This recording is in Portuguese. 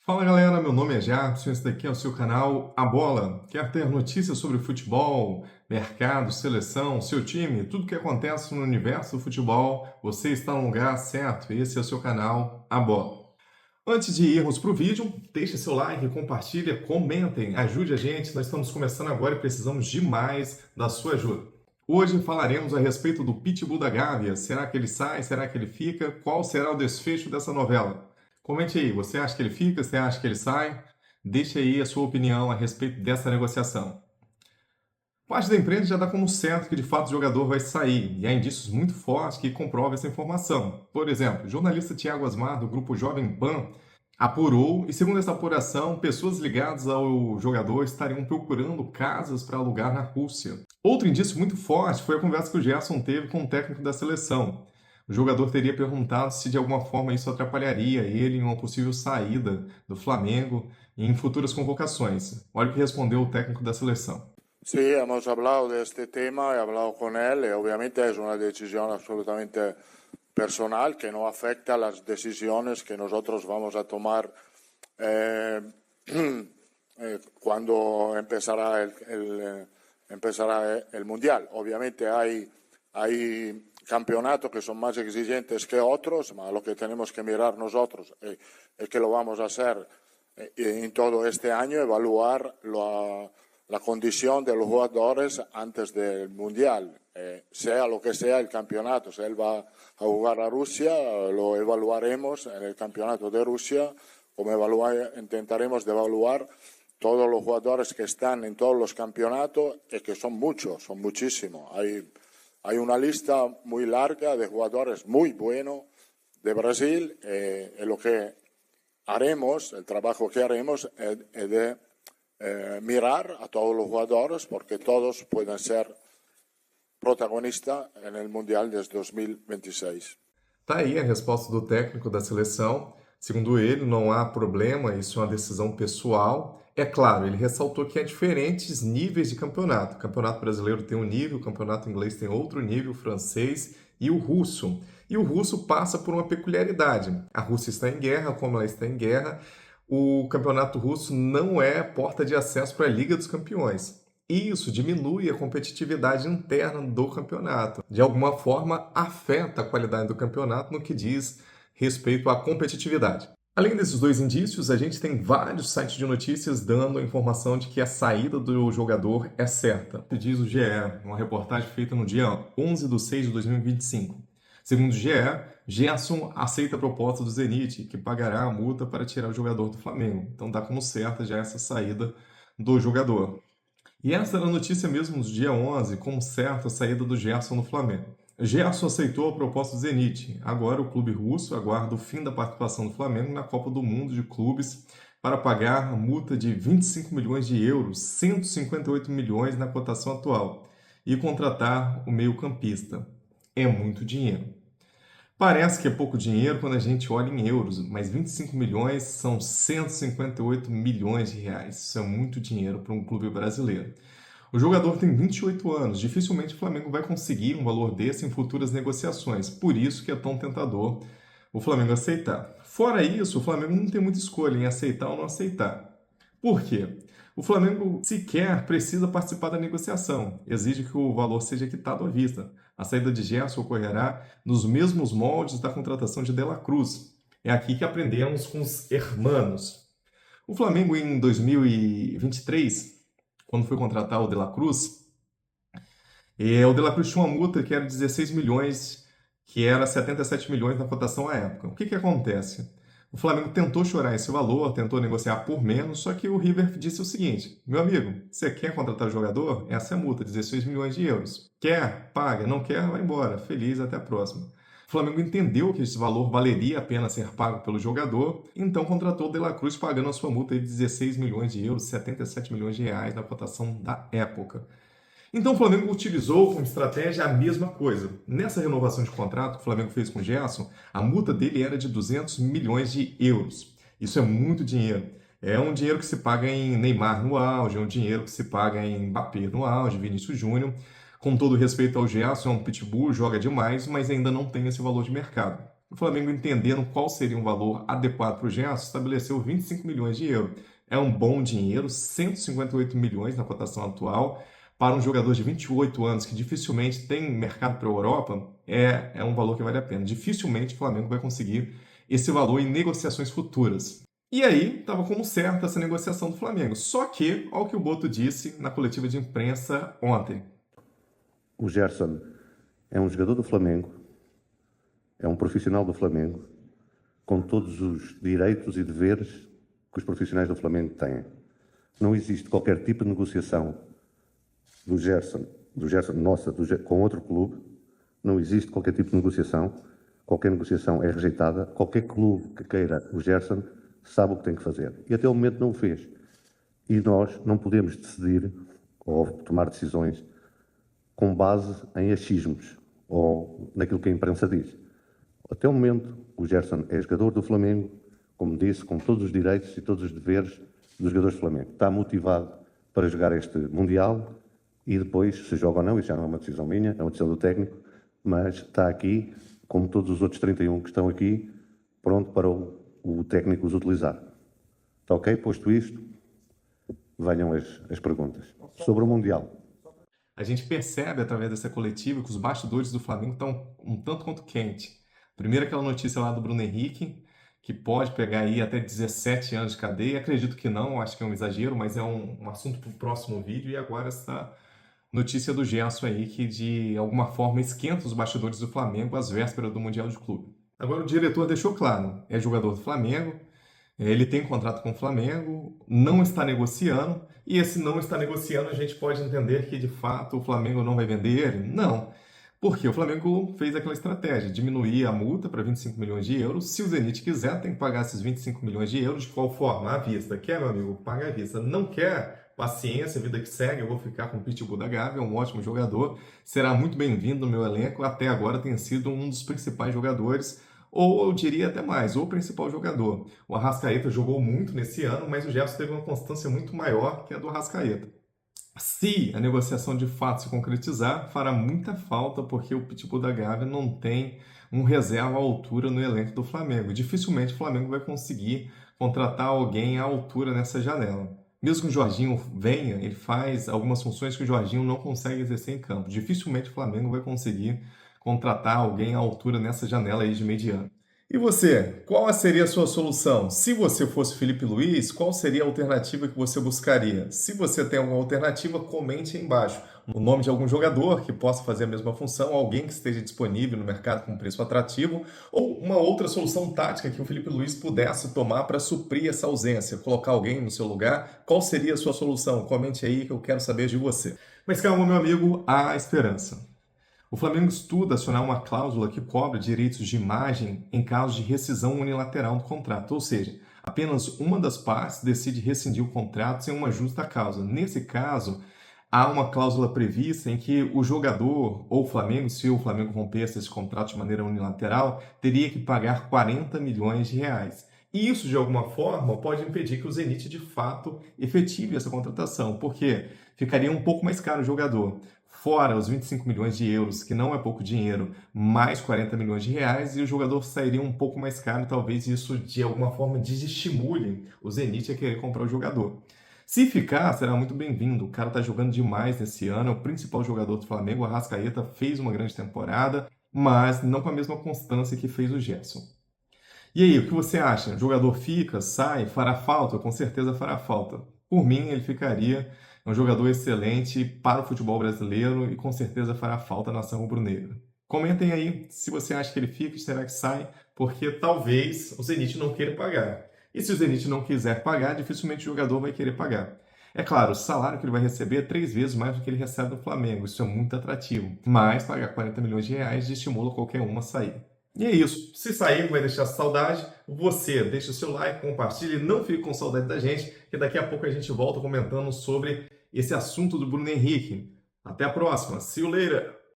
Fala galera, meu nome é Jadson, esse daqui é o seu canal A Bola. Quer ter notícias sobre futebol, mercado, seleção, seu time, tudo que acontece no universo do futebol, você está no lugar certo. Esse é o seu canal A Bola. Antes de irmos para o vídeo, deixe seu like, compartilha, comentem, ajude a gente. Nós estamos começando agora e precisamos demais da sua ajuda. Hoje falaremos a respeito do Pitbull da Gávea. Será que ele sai? Será que ele fica? Qual será o desfecho dessa novela? Comente aí, você acha que ele fica? Você acha que ele sai? Deixe aí a sua opinião a respeito dessa negociação. Parte da imprensa já dá como certo que de fato o jogador vai sair, e há indícios muito fortes que comprovam essa informação. Por exemplo, o jornalista Thiago Asmar, do grupo Jovem Pan, apurou, e segundo essa apuração, pessoas ligadas ao jogador estariam procurando casas para alugar na Rússia. Outro indício muito forte foi a conversa que o Gerson teve com o técnico da seleção. O jogador teria perguntado se de alguma forma isso atrapalharia ele em uma possível saída do Flamengo em futuras convocações. Olha o que respondeu o técnico da seleção. Sí, hemos hablado de este tema, he hablado con él y obviamente es una decisión absolutamente personal que no afecta a las decisiones que nosotros vamos a tomar cuando empezará el Mundial. Obviamente hay campeonatos que son más exigentes que otros, pero lo que tenemos que mirar nosotros es que lo vamos a hacer en todo este año, evaluar la condición de los jugadores antes del Mundial, sea lo que sea el campeonato. Si él va a jugar a Rusia, lo evaluaremos en el campeonato de Rusia, como intentaremos de evaluar todos los jugadores que están en todos los campeonatos, y que son muchos, son muchísimos. Hay una lista muy larga de jugadores muy buenos de Brasil, y lo que haremos, el trabajo que haremos es de mirar a todos los jugadores porque todos pueden ser protagonistas en el Mundial de 2026. Tá aí a resposta do técnico da seleção. Segundo ele, não há problema, isso é uma decisão pessoal. É claro, ele ressaltou que há diferentes níveis de campeonato. O campeonato brasileiro tem um nível, o campeonato inglês tem outro nível, o francês e o russo. E o russo passa por uma peculiaridade. A Rússia está em guerra, como ela está em guerra, o campeonato russo não é porta de acesso para a Liga dos Campeões. Isso diminui a competitividade interna do campeonato. De alguma forma, afeta a qualidade do campeonato no que diz respeito à competitividade. Além desses dois indícios, a gente tem vários sites de notícias dando a informação de que a saída do jogador é certa. Diz o GE, uma reportagem feita no dia 11/6/2025. Segundo o GE, Gerson aceita a proposta do Zenit, que pagará a multa para tirar o jogador do Flamengo. Então dá como certa já essa saída do jogador. E essa era a notícia mesmo no dia 11, como certa a saída do Gerson no Flamengo. Gerson aceitou a proposta do Zenit. Agora o clube russo aguarda o fim da participação do Flamengo na Copa do Mundo de Clubes para pagar a multa de 25 milhões de euros, 158 milhões na cotação atual, e contratar o meio-campista. É muito dinheiro. Parece que é pouco dinheiro quando a gente olha em euros, mas 25 milhões são 158 milhões de reais. Isso é muito dinheiro para um clube brasileiro. O jogador tem 28 anos, dificilmente o Flamengo vai conseguir um valor desse em futuras negociações, por isso que é tão tentador o Flamengo aceitar. Fora isso, o Flamengo não tem muita escolha em aceitar ou não aceitar. Por quê? O Flamengo sequer precisa participar da negociação, exige que o valor seja quitado à vista. A saída de Gerson ocorrerá nos mesmos moldes da contratação de De La Cruz. É aqui que aprendemos com os hermanos. O Flamengo, em 2023, quando foi contratar o De La Cruz, o De La Cruz tinha uma multa que era 16 milhões, que era 77 milhões na cotação à época. O que acontece? O Flamengo tentou chorar esse valor, tentou negociar por menos, só que o River disse o seguinte: meu amigo, você quer contratar o jogador? Essa é a multa, 16 milhões de euros. Quer? Paga. Não quer? Vai embora. Feliz, até a próxima. O Flamengo entendeu que esse valor valeria a pena ser pago pelo jogador, então contratou o De La Cruz pagando a sua multa de 16 milhões de euros, 77 milhões de reais na cotação da época. Então o Flamengo utilizou como estratégia a mesma coisa. Nessa renovação de contrato que o Flamengo fez com o Gerson, a multa dele era de 200 milhões de euros. Isso é muito dinheiro. É um dinheiro que se paga em Neymar no auge, é um dinheiro que se paga em Mbappé no auge, Vinícius Júnior. Com todo respeito ao Gerson, é um pitbull, joga demais, mas ainda não tem esse valor de mercado. O Flamengo, entendendo qual seria um valor adequado para o Gerson, estabeleceu 25 milhões de euros. É um bom dinheiro, 158 milhões na cotação atual. Para um jogador de 28 anos que dificilmente tem mercado para a Europa, é um valor que vale a pena. Dificilmente o Flamengo vai conseguir esse valor em negociações futuras. E aí, estava como certa essa negociação do Flamengo. Só que, olha o que o Boto disse na coletiva de imprensa ontem. O Gerson é um jogador do Flamengo, é um profissional do Flamengo, com todos os direitos e deveres que os profissionais do Flamengo têm. Não existe qualquer tipo de negociação do Gerson nossa, com outro clube. Não existe qualquer tipo de negociação. Qualquer negociação é rejeitada. Qualquer clube que queira o Gerson sabe o que tem que fazer. E até o momento não o fez. E nós não podemos decidir ou tomar decisões com base em achismos ou naquilo que a imprensa diz. Até o momento, o Gerson é jogador do Flamengo, como disse, com todos os direitos e todos os deveres dos jogadores do Flamengo. Está motivado para jogar este Mundial e depois, se joga ou não, isso já não é uma decisão minha, é uma decisão do técnico, mas está aqui, como todos os outros 31 que estão aqui, pronto para o técnico os utilizar. Está ok? Posto isto, venham as perguntas. Sobre o Mundial. A gente percebe através dessa coletiva que os bastidores do Flamengo estão um tanto quanto quentes. Primeiro aquela notícia lá do Bruno Henrique, que pode pegar aí até 17 anos de cadeia. Acredito que não, acho que é um exagero, mas é um assunto para o próximo vídeo. E agora essa notícia do Gerson aí, que de alguma forma esquenta os bastidores do Flamengo às vésperas do Mundial de Clube. Agora o diretor deixou claro, é jogador do Flamengo, ele tem contrato com o Flamengo, não está negociando, e esse não está negociando a gente pode entender que de fato o Flamengo não vai vender ele? Não, porque o Flamengo fez aquela estratégia, diminuir a multa para 25 milhões de euros, se o Zenit quiser tem que pagar esses 25 milhões de euros, de qual forma? À vista. Quer, meu amigo? Paga à vista. Não quer? Paciência, vida que segue, eu vou ficar com o Pitbull da Gávea, um ótimo jogador, será muito bem-vindo no meu elenco, até agora tem sido um dos principais jogadores, ou eu diria até mais, o principal jogador. O Arrascaeta jogou muito nesse ano, mas o Gerson teve uma constância muito maior que a do Arrascaeta. Se a negociação de fato se concretizar, fará muita falta, porque o Pitbull da Gávea não tem um reserva à altura no elenco do Flamengo. Dificilmente o Flamengo vai conseguir contratar alguém à altura nessa janela. Mesmo que o Jorginho venha, ele faz algumas funções que o Jorginho não consegue exercer em campo. Dificilmente o Flamengo vai conseguir contratar alguém à altura nessa janela aí de mediano. E você, qual seria a sua solução? Se você fosse Felipe Luiz, qual seria a alternativa que você buscaria? Se você tem alguma alternativa, comente aí embaixo. O nome de algum jogador que possa fazer a mesma função, alguém que esteja disponível no mercado com preço atrativo, ou uma outra solução tática que o Felipe Luiz pudesse tomar para suprir essa ausência, colocar alguém no seu lugar. Qual seria a sua solução? Comente aí que eu quero saber de você. Mas calma, meu amigo, há esperança. O Flamengo estuda acionar uma cláusula que cobre direitos de imagem em caso de rescisão unilateral do contrato, ou seja, apenas uma das partes decide rescindir o contrato sem uma justa causa. Nesse caso, há uma cláusula prevista em que o jogador ou o Flamengo, se o Flamengo rompesse esse contrato de maneira unilateral, teria que pagar 40 milhões de reais. E isso, de alguma forma, pode impedir que o Zenit, de fato, efetive essa contratação, porque ficaria um pouco mais caro o jogador. Fora os 25 milhões de euros, que não é pouco dinheiro, mais 40 milhões de reais, e o jogador sairia um pouco mais caro, talvez isso de alguma forma desestimule o Zenit a querer comprar o jogador. Se ficar, será muito bem-vindo. O cara tá jogando demais nesse ano, é o principal jogador do Flamengo. O Arrascaeta fez uma grande temporada, mas não com a mesma constância que fez o Gerson. E aí, o que você acha? O jogador fica, sai, fará falta? Com certeza fará falta. Por mim, ele ficaria. É um jogador excelente para o futebol brasileiro e com certeza fará falta na nação rubro-negra. Comentem aí se você acha que ele fica, será que sai, porque talvez o Zenit não queira pagar. E se o Zenit não quiser pagar, dificilmente o jogador vai querer pagar. É claro, o salário que ele vai receber é 3 vezes mais do que ele recebe no Flamengo, isso é muito atrativo. Mas pagar 40 milhões de reais estimula qualquer um a sair. E é isso. Se sair, vai deixar saudade. Você deixa o seu like, compartilha, não fique com saudade da gente, que daqui a pouco a gente volta comentando sobre esse assunto do Bruno Henrique. Até a próxima. See you later!